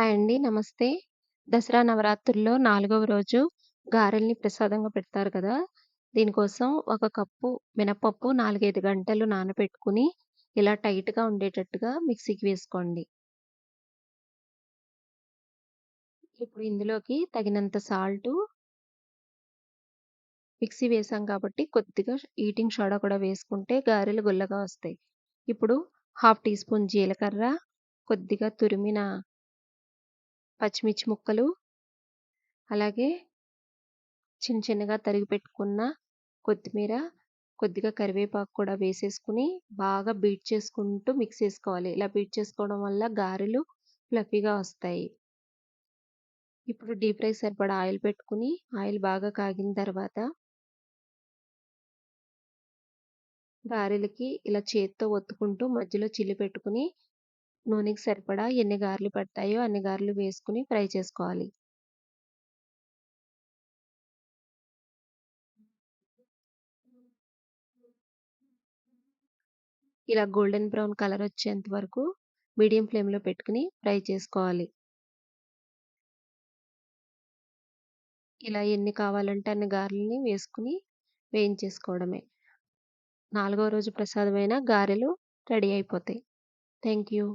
Hi అండి. నమస్తే. దసరా నవరాత్రుల్లో 4వ రోజు గారెల్ని ప్రసాదంగా పెడతారు కదా! దీనికోసం ఒక కప్పు మినపప్పు 4, 5 గంటలు నానబెట్టుకొని, ఇలా టైట్‌గా ఉండేటట్టుగా మిక్సీకి వేసుకోండి. ఇప్పుడు ఇందులోకి తగినంత సాల్టు, మిక్సీ వేసాం కాబట్టి కొద్దిగా ఈటింగ్ సోడా కూడా వేసుకుంటే గారెలు గుల్లగా వస్తాయి. ఇప్పుడు హాఫ్ టీ స్పూన్ జీలకర్ర, కొద్దిగా తురిమిన పచ్చిమిర్చి ముక్కలు, అలాగే చిన్నగా తరిగి పెట్టుకున్న కొత్తిమీర, కొద్దిగా కరివేపాకు కూడా వేసేసుకొని బాగా బీట్ చేసుకుంటూ మిక్స్ చేసుకోవాలి. ఇలా బీట్ చేసుకోవడం వల్ల గారెలు ఫ్లఫీగా వస్తాయి. ఇప్పుడు డీప్ ఫ్రైకి సరిపడా ఆయిల్ పెట్టుకొని, ఆయిల్ బాగా కాగిన తర్వాత గారెలకి ఇలా చేత్తో ఒత్తుకుంటూ మధ్యలో చిల్లు పెట్టుకొని, నూనెకి సరిపడా ఎన్ని గారెలు పడతాయో అన్ని గారెలు వేసుకొని ఫ్రై చేసుకోవాలి. ఇలా గోల్డెన్ బ్రౌన్ కలర్ వచ్చేంత వరకు మీడియం ఫ్లేమ్‌లో పెట్టుకొని ఫ్రై చేసుకోవాలి. ఇలా ఎన్ని కావాలంటే అన్ని గారెలని వేసుకొని వేయించేసుకోవడమే. నాలుగో రోజు ప్రసాదమైన గారెలు రెడీ అయిపోతాయి. Thank you.